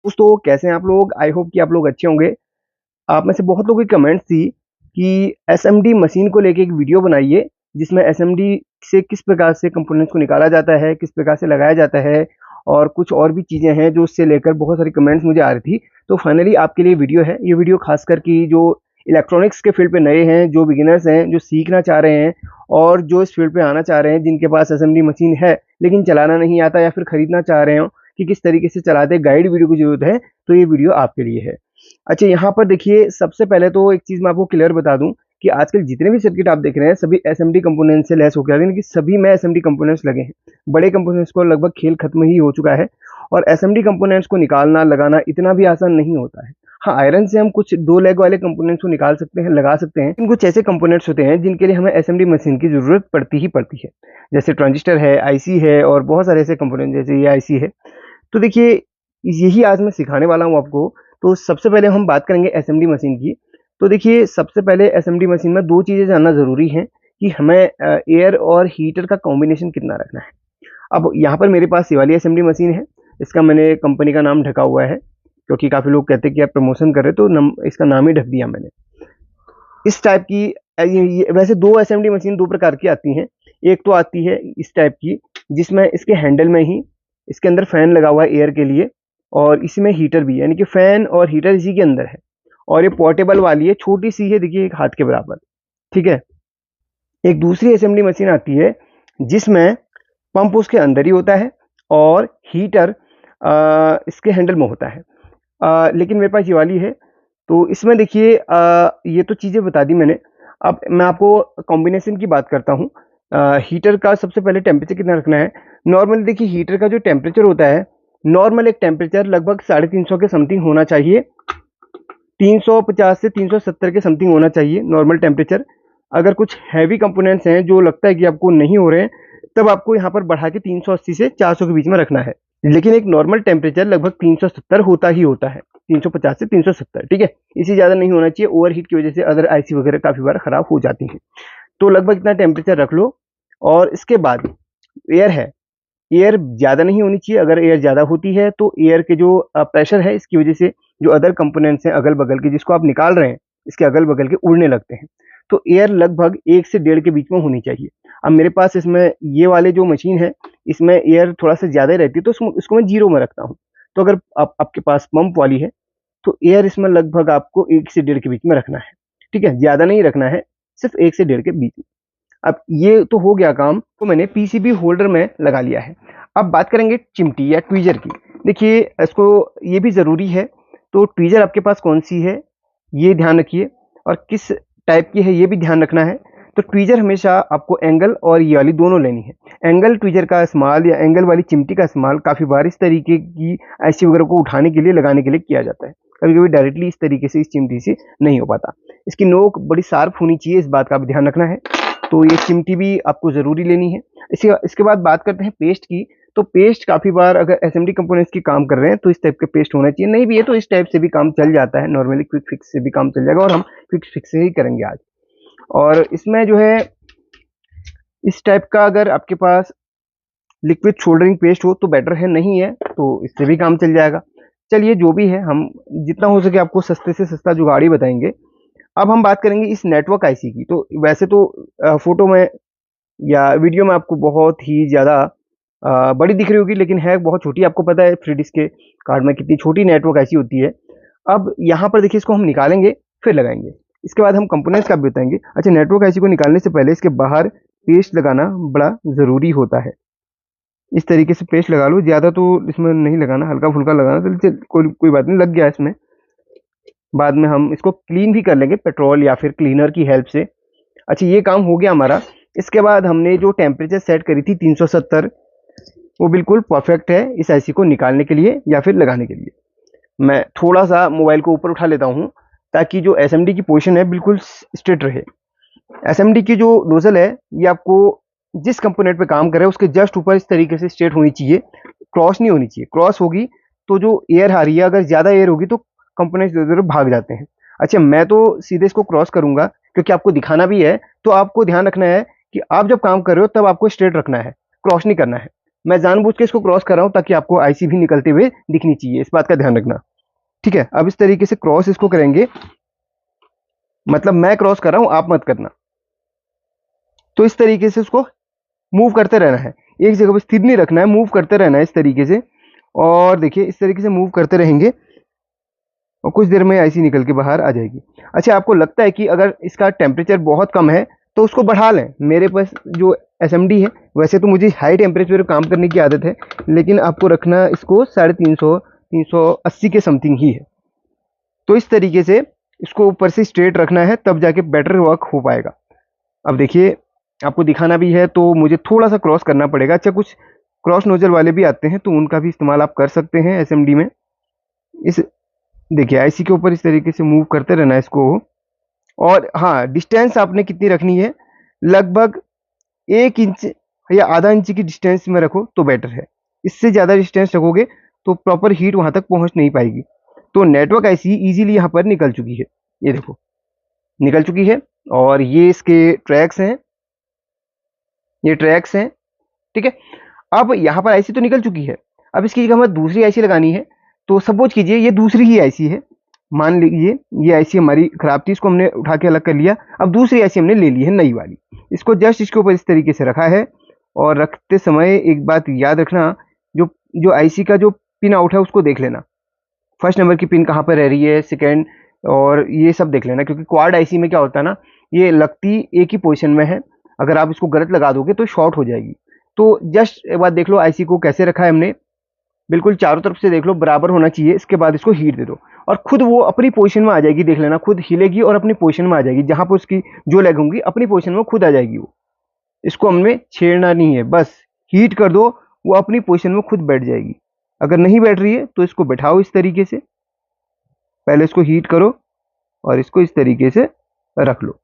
दोस्तों कैसे हैं आप लोग? आई होप कि आप लोग अच्छे होंगे। आप में से बहुत लोगों की कमेंट्स थी कि एसएमडी मशीन को लेके एक वीडियो बनाइए, जिसमें एसएमडी से किस प्रकार से कंपोनेंट्स को निकाला जाता है, किस प्रकार से लगाया जाता है और कुछ और भी चीज़ें हैं जो उससे लेकर बहुत सारी कमेंट्स मुझे आ रही थी। तो फाइनली आपके लिए वीडियो है। ये वीडियो खासकर कि जो इलेक्ट्रॉनिक्स के फील्ड पे नए हैं, जो बिगिनर्स हैं, जो सीखना चाह रहे हैं और जो इस फील्ड पे आना चाह रहे हैं, जिनके पास एसएमडी मशीन है लेकिन चलाना नहीं आता या फिर खरीदना चाह रहे हो कि किस तरीके से चलाते हैं, गाइड वीडियो की ज़रूरत है, तो ये वीडियो आपके लिए है। अच्छा, यहाँ पर देखिए, सबसे पहले तो एक चीज़ मैं आपको क्लियर बता दूँ कि आजकल जितने भी सर्किट आप देख रहे हैं, सभी एसएमडी कंपोनेंट से लैस होकर आ रहे हैं, यानी कि सभी में एसएमडी कंपोनेंट्स लगे हैं। बड़े कंपोनेंट्स को लगभग खेल खत्म ही हो चुका है और एसएमडी कंपोनेंट्स को निकालना, लगाना इतना भी आसान नहीं होता है। हाँ, आयरन से हम कुछ 2 लेग वाले कंपोनेंट्स को निकाल सकते हैं, लगा सकते हैं। लेकिन कुछ ऐसे कंपोनेंट्स होते हैं जिनके लिए हमें एसएमडी मशीन की ज़रूरत पड़ती ही पड़ती है। जैसे ट्रांजिस्टर है, आईसी है और बहुत सारे ऐसे कंपोनेंट, जैसे ये आईसी है। तो देखिए, यही आज मैं सिखाने वाला हूँ आपको। तो सबसे पहले हम बात करेंगे एसएमडी मशीन की। तो देखिए, सबसे पहले एसएमडी मशीन में 2 चीज़ें जानना ज़रूरी हैं कि हमें एयर और हीटर का कॉम्बिनेशन कितना रखना है। अब यहाँ पर मेरे पास ये वाली एसएमडी मशीन है। इसका मैंने कंपनी का नाम ढका हुआ है, क्योंकि काफ़ी लोग कहते हैं कि आप प्रमोशन कर रहे हो, तो इसका नाम ही ढक दिया मैंने। इस टाइप की वैसे 2 एसएमडी मशीन 2 प्रकार की आती हैं। एक तो आती है इस टाइप की, जिसमें इसके हैंडल में ही इसके अंदर फ़ैन लगा हुआ है एयर के लिए और इसमें हीटर भी है, यानी कि फ़ैन और हीटर इसी के अंदर है। और ये पोर्टेबल वाली है, छोटी-सी है, देखिए एक हाथ के बराबर, ठीक है? एक दूसरी असेंबली मशीन आती है, जिसमें पंप उसके अंदर ही होता है और हीटर इसके हैंडल में होता है। लेकिन मेरे पास ये वाली है, तो इसमें देखिए, ये तो चीज़ें बता दी मैंने। अब मैं आपको कॉम्बिनेशन की बात करता हूँ। हीटर का सबसे पहले टेम्परेचर कितना रखना है। नॉर्मली देखिए, हीटर का जो टेम्परेचर होता है, नॉर्मल एक टेम्परेचर लगभग 350 के समथिंग होना चाहिए। 350 से 370 के समथिंग होना चाहिए नॉर्मल टेम्परेचर। अगर कुछ हैवी कंपोनेंट्स हैं जो लगता है कि आपको नहीं हो रहे हैं, तब आपको यहाँ पर बढ़ा के 380 से 400 के बीच में रखना है। लेकिन एक नॉर्मल टेम्परेचर लगभग 370 होता ही होता है, 350 से 370, ठीक है? इससे ज़्यादा नहीं होना चाहिए, ओवरहीट की वजह से अदर आईसी वगैरह काफ़ी बार ख़राब हो जाती हैं। तो लगभग इतना टेम्परेचर रख लो और इसके बाद एयर है, एयर ज़्यादा नहीं होनी चाहिए। अगर एयर ज़्यादा होती है तो एयर के जो प्रेशर है, इसकी वजह से जो अदर कंपोनेंट्स हैं अगल-बगल के, जिसको आप निकाल रहे हैं, इसके अगल-बगल के उड़ने लगते हैं। तो एयर लगभग 1 से 1.5 के बीच में होनी चाहिए। अब मेरे पास इसमें ये वाले जो मशीन है, इसमें एयर थोड़ा-सा ज़्यादा रहती है, तो इसको मैं 0 में रखता हूँ। तो अगर आपके पास पंप वाली है, तो एयर इसमें लगभग आपको 1 से 1.5 के बीच में रखना है, ठीक है? ज़्यादा नहीं रखना है, सिर्फ़ 1 से 1.5 के बीच में। अब ये तो हो गया काम, तो मैंने पीसीबी होल्डर में लगा लिया है। अब बात करेंगे चिमटी या ट्वीज़र की। देखिए, इसको ये भी ज़रूरी है, तो ट्वीज़र आपके पास कौन-सी है, ये ध्यान रखिए और किस टाइप की है, ये भी ध्यान रखना है। तो ट्वीज़र हमेशा आपको एंगल और ये वाली दोनों लेनी है। एंगल ट्वीज़र का इस्तेमाल या एंगल वाली चिमटी का इस्तेमाल काफ़ी बार इस तरीके की आईसी वगैरह को उठाने के लिए, लगाने के लिए किया जाता है। कभी-कभी डायरेक्टली इस तरीके से इस चिमटी से नहीं हो पाता। इसकी नोक बड़ी शार्प होनी चाहिए, इस बात का भी ध्यान रखना है। तो ये चिमटी भी आपको ज़रूरी लेनी है। इसके बाद बात करते हैं पेस्ट की। तो पेस्ट काफ़ी बार अगर एसएमडी कंपोनेंट्स की काम कर रहे हैं, तो इस टाइप का पेस्ट होना चाहिए। नहीं भी है तो इस टाइप से भी काम चल जाता है, नॉर्मली क्विक फिक्स से भी काम चल जाएगा और हम क्विक फिक्स से ही करेंगे आज। और इसमें जो है, इस टाइप का अगर आपके पास लिक्विड सोल्डरिंग पेस्ट हो तो बेटर है, नहीं है तो इससे भी काम चल जाएगा। चलिए, जो भी है, हम जितना हो सके आपको सस्ते से सस्ता जुगाड़ ही बताएँगे। अब हम बात करेंगे इस नेटवर्क आईसी की। तो वैसे तो फ़ोटो में या वीडियो में आपको बहुत ही ज़्यादा बड़ी दिख रही होगी, लेकिन है बहुत छोटी। आपको पता है 3 डिस्क के कार्ड में कितनी छोटी नेटवर्क ऐसी होती है। अब यहाँ पर देखिए, इसको हम निकालेंगे फिर लगाएँगे। इसके बाद हम कंपोनेंट्स का भी बताएँगे। अच्छा, नेटवर्क आईसी को निकालने से पहले इसके बाहर पेस्ट लगाना बड़ा ज़रूरी होता है। इस तरीके से पेस्ट लगा लो, ज़्यादा तो इसमें नहीं लगाना, हल्का-फुल्का लगाना। चल कोई कोई बात नहीं, लग गया इसमें। बाद में हम इसको क्लीन भी कर लेंगे पेट्रोल या फिर क्लीनर की हेल्प से। अच्छा, ये काम हो गया हमारा। इसके बाद हमने जो टेम्परेचर सेट करी थी 370, वो बिल्कुल परफेक्ट है इस आईसी को निकालने के लिए या फिर लगाने के लिए। मैं थोड़ा-सा मोबाइल को ऊपर उठा लेता हूँ, ताकि जो एसएमडी की पोज़ीशन है बिल्कुल स्ट्रेट रहे। एसएमडी की जो नोज़ल है, ये आपको जिस कंपोनेंट पे काम कर रहा है उसके जस्ट ऊपर इस तरीके से स्ट्रेट होनी चाहिए, क्रॉस नहीं होनी चाहिए। क्रॉस होगी तो जो एयर आ रही है, अगर ज़्यादा एयर होगी तो कंपोनेंट्स इधर-उधर भाग जाते हैं। अच्छा, मैं तो सीधे इसको क्रॉस करूँगा, क्योंकि आपको दिखाना भी है। तो आपको ध्यान रखना है कि आप जब काम कर रहे हो तब आपको स्ट्रेट रखना है, क्रॉस नहीं करना है। मैं जानबूझ के इसको क्रॉस कर रहा हूँ ताकि आपको आईसी भी निकलते हुए दिखनी चाहिए, इस बात का ध्यान रखना। ठीक है, अब इस तरीके से क्रॉस इसको करेंगे, मतलब मैं क्रॉस कर रहा हूँ, आप मत करना। तो इस तरीके से उसको मूव करते रहना है, एक जगह पर स्थिर नहीं रखना है, मूव करते रहना है इस तरीके से। और देखिए इस तरीके से मूव करते रहेंगे और कुछ देर में आईसी निकल के बाहर आ जाएगी। अच्छा, आपको लगता है कि अगर इसका टेम्परेचर बहुत कम है तो उसको बढ़ा लें। मेरे पास जो एसएमडी है, वैसे तो मुझे हाई टेम्परेचर पर काम करने की आदत है, लेकिन आपको रखना इसको 350 380 के समथिंग ही है। तो इस तरीके से इसको ऊपर से स्ट्रेट रखना है, तब जाके बेटर वर्क हो पाएगा। अब देखिए आपको दिखाना भी है तो मुझे थोड़ा सा क्रॉस करना पड़ेगा। अच्छा, कुछ क्रॉस नोजल वाले भी आते हैं तो उनका भी इस्तेमाल आप कर सकते हैं एसएमडी में। इस देखिए आईसी के ऊपर इस तरीके से मूव करते रहना है इसको। और हाँ, डिस्टेंस आपने कितनी रखनी है, लगभग 1 इंच या आधा इंच की डिस्टेंस में रखो तो बेटर है। इससे ज़्यादा डिस्टेंस रखोगे तो प्रॉपर हीट वहाँ तक पहुँच नहीं पाएगी। तो नेटवर्क आईसी इजीली यहाँ पर निकल चुकी है, ये देखो निकल चुकी है। और ये इसके ट्रैक्स हैं, ये ट्रैक्स हैं। ठीक है, अब यहाँ पर आईसी तो निकल चुकी है। अब इसकी जगह हमें दूसरी आईसी लगानी है। तो सपोज कीजिए ये दूसरी ही आईसी है, मान लीजिए ये आईसी हमारी खराब थी, इसको हमने उठा के अलग कर लिया। अब दूसरी आईसी हमने ले ली है, नई वाली। इसको जस्ट इसके ऊपर इस तरीके से रखा है। और रखते समय एक बात याद रखना, जो जो आईसी का जो पिन आउट है उसको देख लेना, फर्स्ट नंबर की पिन कहाँ पर रह रही है, सेकेंड, और ये सब देख लेना। क्योंकि क्वाड आईसी में क्या होता है ना, ये लगती एक ही पोजीशन में है, अगर आप इसको गलत लगा दोगे तो शॉर्ट हो जाएगी। तो जस्ट एक बार देख लो आईसी को कैसे रखा है हमने, बिल्कुल चारों तरफ से देख लो, बराबर होना चाहिए। इसके बाद इसको हीट दे दो और खुद वो अपनी पोजीशन में आ जाएगी, देख लेना, खुद हिलेगी और अपनी पोजीशन में आ जाएगी। जहां पर उसकी जो लेग होंगी अपनी पोजीशन में खुद आ जाएगी वो। इसको हमने छेड़ना नहीं है, बस हीट कर दो, वो अपनी पोजीशन में खुद बैठ जाएगी। अगर नहीं बैठ रही है तो इसको बैठाओ इस तरीके से, पहले इसको हीट करो और इसको इस तरीके से रख लो,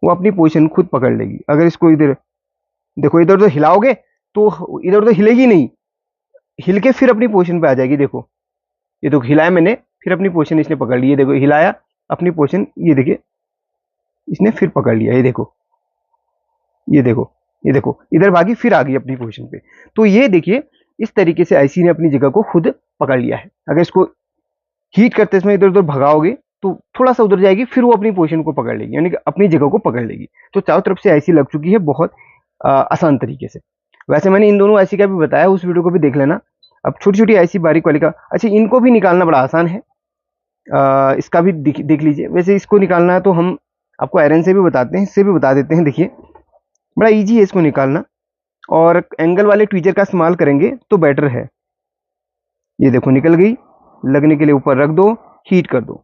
वो अपनी पोजीशन खुद पकड़ लेगी। अगर इसको इधर देखो, इधर उधर हिलाओगे तो इधर उधर हिलेगी नहीं, हिल के फिर अपनी पोजीशन पे आ जाएगी। देखो ये देखो, हिलाया मैंने, फिर अपनी पोजीशन इसने पकड़ ली है। देखो हिलाया, अपनी पोजीशन, ये देखिए इसने फिर पकड़ लिया। ये देखो, ये देखो, ये देखो, इधर भागी फिर आ गई अपनी पोजीशन पे। तो ये देखिए इस तरीके से आईसी ने अपनी जगह को खुद पकड़ लिया है। अगर इसको हीट करते समय इधर उधर भगाओगे तो थोड़ा सा उधर जाएगी, फिर वो अपनी पोजीशन को पकड़ लेगी, यानी कि अपनी जगह को पकड़ लेगी। तो चारों तरफ से आईसी लग चुकी है बहुत आसान तरीके से। वैसे मैंने इन दोनों आईसी का भी बताया, उस वीडियो को भी देख लेना। अब छोटी छोटी आईसी बारीक वाली का, अच्छा इनको भी निकालना बड़ा आसान है। इसका भी देख लीजिए। वैसे इसको निकालना है तो हम आपको आयरन से भी बताते हैं, इससे भी बता देते हैं। देखिए बड़ा इजी है इसको निकालना, और एंगल वाले ट्वीजर का इस्तेमाल करेंगे तो बेटर है। ये देखो निकल गई, लगने के लिए ऊपर रख दो, हीट कर दो,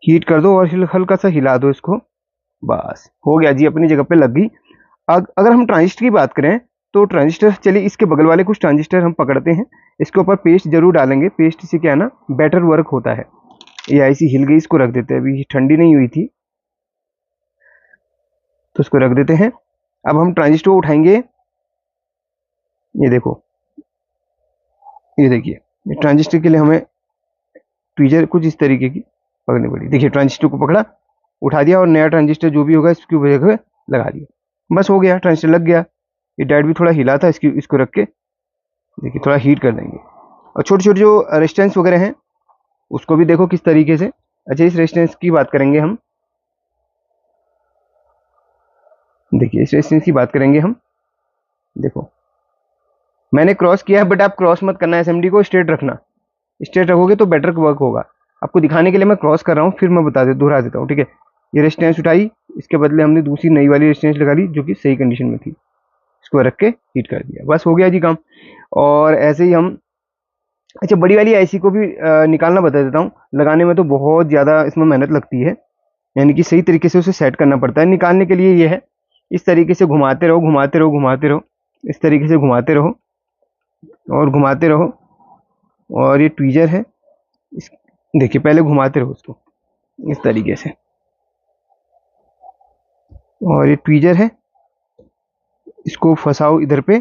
हीट कर दो और हल्का सा हिला दो इसको, बस हो गया जी, अपनी जगह पे लग गई। अगर हम ट्रांजिस्टर की बात करें तो ट्रांजिस्टर, चलिए इसके बगल वाले कुछ ट्रांजिस्टर हम पकड़ते हैं। इसके ऊपर पेस्ट जरूर डालेंगे, पेस्ट से क्या है ना, बेटर वर्क होता है। ये आईसी हिल गई, इसको रख देते हैं, अभी ठंडी नहीं हुई थी तो इसको रख देते हैं। अब हम ट्रांजिस्टर को उठाएंगे, ये देखो, ये देखिए, ये ट्रांजिस्टर के लिए हमें ट्वीजर कुछ इस तरीके की पकड़नी पड़ी। देखिए ट्रांजिस्टर को पकड़ा, उठा दिया और नया ट्रांजिस्टर जो भी होगा इसकी जगह लगा दिया, बस हो गया, ट्रांजिस्टर लग गया। ये डायोड भी थोड़ा हिला था, इसको रख के देखिए थोड़ा हीट कर देंगे। और छोटे छोटे जो रेजिस्टेंस वगैरह हैं उसको भी देखो किस तरीके से। अच्छा, इस रेजिस्टेंस की बात करेंगे हम, देखिए इस रेजिस्टेंस की बात करेंगे हम। देखो मैंने क्रॉस किया है, बट आप क्रॉस मत करना, एसएमडी को स्ट्रेट रखना, स्ट्रेट रखोगे तो बेटर वर्क होगा। आपको दिखाने के लिए मैं क्रॉस कर रहा हूँ, फिर मैं दोहरा देता हूँ। ठीक है, ये रेजिस्टेंस उठाई, इसके बदले हमने दूसरी नई वाली रेजिस्टेंस लगा ली जो कि सही कंडीशन में थी, इसको रख के हीट कर दिया, बस हो गया जी काम। और ऐसे ही हम, अच्छा बड़ी वाली आईसी को भी निकालना बता देता हूँ। लगाने में तो बहुत ज़्यादा इसमें मेहनत लगती है, यानी कि सही तरीके से उसे सेट करना पड़ता है। निकालने के लिए ये है, इस तरीके से घुमाते रहो, घुमाते रहो, घुमाते रहो, इस तरीके से घुमाते रहो और घुमाते रहो। और ये ट्वीजर है, इस देखिए पहले घुमाते रहो उसको इस तरीके से, और ये ट्वीजर है, इसको फंसाओ इधर पे।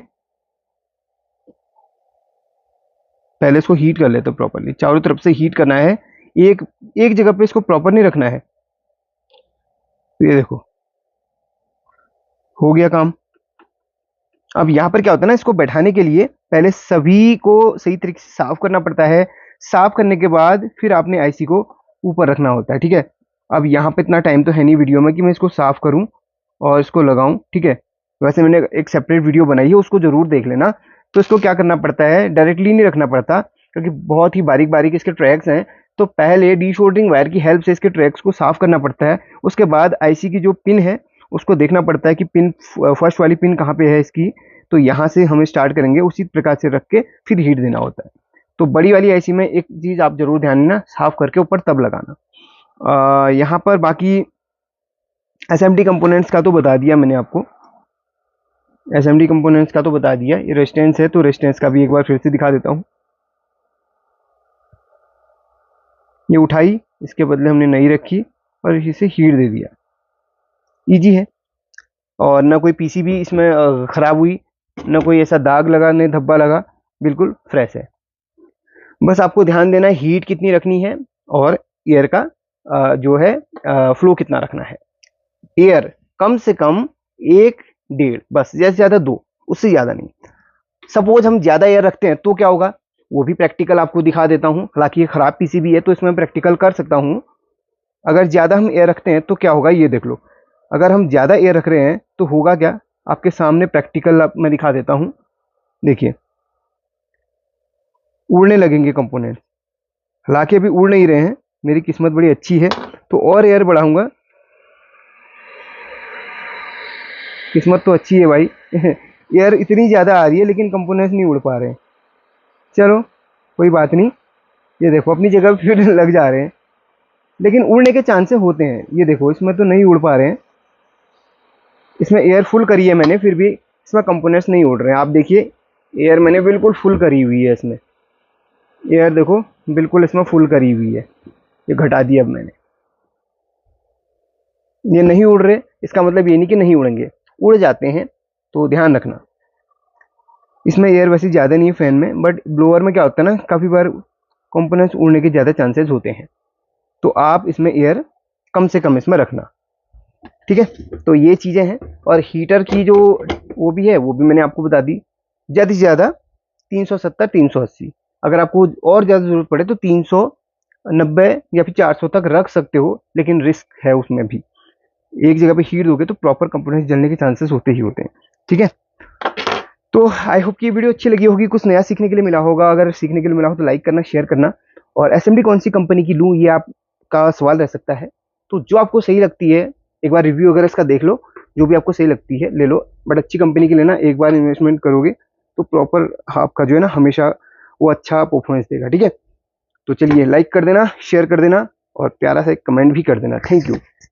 पहले इसको हीट कर लेते प्रॉपरली, चारों तरफ से हीट करना है, एक एक जगह पे इसको प्रॉपर नहीं रखना है। ये देखो हो गया काम। अब यहाँ पर क्या होता है ना, इसको बैठाने के लिए पहले सभी को सही तरीके से साफ करना पड़ता है। साफ करने के बाद फिर आपने आईसी को ऊपर रखना होता है, ठीक है। अब यहाँ पे इतना टाइम तो है नहीं वीडियो में कि मैं इसको साफ करूँ और इसको लगाऊं, ठीक है। वैसे मैंने एक सेपरेट वीडियो बनाई है, उसको जरूर देख लेना। तो इसको क्या करना पड़ता है, डायरेक्टली नहीं रखना पड़ता क्योंकि बहुत ही बारीक बारीक इसके ट्रैक्स हैं। तो पहले डीशोल्डरिंग वायर की हेल्प से इसके ट्रैक्स को साफ करना पड़ता है। उसके बाद आईसी की जो पिन है उसको देखना पड़ता है कि पिन फर्स्ट वाली पिन कहाँ पे है इसकी। तो यहाँ से हमें स्टार्ट करेंगे, उसी प्रकार से रख के फिर हीट देना होता है। तो बड़ी वाली आईसी में एक चीज़ आप जरूर ध्यान देना, साफ करके ऊपर तब लगाना। यहाँ पर बाकी एसएमडी कंपोनेंट्स का तो बता दिया मैंने आपको, एसएमडी कंपोनेंट्स का तो बता दिया। ये रेजिस्टेंस है तो रेजिस्टेंस का भी एक बार फिर से दिखा देता हूँ। ये उठाई, इसके बदले हमने नई रखी और इसे हीट दे दिया। इजी है, और ना कोई पीसीबी इसमें ख़राब हुई, ना कोई ऐसा दाग लगा, ना धब्बा लगा, बिल्कुल फ्रेश है। बस आपको ध्यान देना है हीट कितनी रखनी है और एयर का जो है फ्लो कितना रखना है। एयर कम से कम 1-1.5, बस, ज़्यादा से ज़्यादा 2, उससे ज़्यादा नहीं। सपोज हम ज़्यादा एयर रखते हैं तो क्या होगा, वो भी प्रैक्टिकल आपको दिखा देता हूँ। हालांकि ये ख़राब पीसीबी है तो इसमें प्रैक्टिकल कर सकता हूँ। अगर ज़्यादा हम एयर रखते हैं तो क्या होगा, ये देख लो। अगर हम ज़्यादा एयर रख रहे हैं तो होगा क्या, आपके सामने प्रैक्टिकल मैं दिखा देता हूँ। देखिए, उड़ने लगेंगे कंपोनेंट। हालांकि अभी उड़ नहीं रहे हैं, मेरी किस्मत बड़ी अच्छी है। तो और एयर बढ़ाऊंगा, किस्मत तो अच्छी है भाई एयर इतनी ज़्यादा आ रही है लेकिन कंपोनेंट्स नहीं उड़ पा रहे हैं। चलो कोई बात नहीं, ये देखो अपनी जगह फिर लग जा रहे हैं, लेकिन उड़ने के चांसेस होते हैं। ये देखो इसमें तो नहीं उड़ पा रहे हैं, इसमें एयर फुल करी है मैंने, फिर भी इसमें कंपोनेंट्स नहीं उड़ रहे हैं। आप देखिए, एयर मैंने बिल्कुल फुल करी हुई है इसमें, एयर देखो बिल्कुल इसमें फुल करी हुई है। ये घटा दिया अब मैंने, ये नहीं उड़ रहे, इसका मतलब ये नहीं कि नहीं उड़ेंगे, उड़ जाते हैं। तो ध्यान रखना, इसमें एयर वैसे ज़्यादा नहीं है फैन में, बट ब्लोअर में क्या होता है ना, काफ़ी बार कंपोनेंट्स उड़ने के ज़्यादा चांसेस होते हैं। तो आप इसमें एयर कम से कम इसमें रखना, ठीक है। तो ये चीज़ें हैं। और हीटर की जो वो भी है वो भी मैंने आपको बता दी। ज़्यादा से ज़्यादा 370 380, अगर आपको और ज़्यादा ज़रूरत पड़े तो 390 या फिर 400 तक रख सकते हो, लेकिन रिस्क है उसमें भी। एक जगह पे हीट दोगे तो प्रॉपर कंपोनेंट्स जलने के चांसेस होते ही होते हैं, ठीक है। तो आई होप कि वीडियो अच्छी लगी होगी, कुछ नया सीखने के लिए मिला होगा। अगर सीखने के लिए मिला हो तो लाइक करना, शेयर करना। और एसएमडी कौन सी कंपनी की लूँ, ये आपका सवाल रह सकता है। तो जो आपको सही लगती है, एक बार रिव्यू वगैरह इसका देख लो, जो भी आपको सही लगती है ले लो। बट अच्छी कंपनी की लेना, एक बार इन्वेस्टमेंट करोगे तो प्रॉपर आपका जो है ना हमेशा वो अच्छा परफॉर्मेंस देगा, ठीक है। तो चलिए लाइक कर देना, शेयर कर देना और प्यारा सा एक कमेंट भी कर देना। Thank you.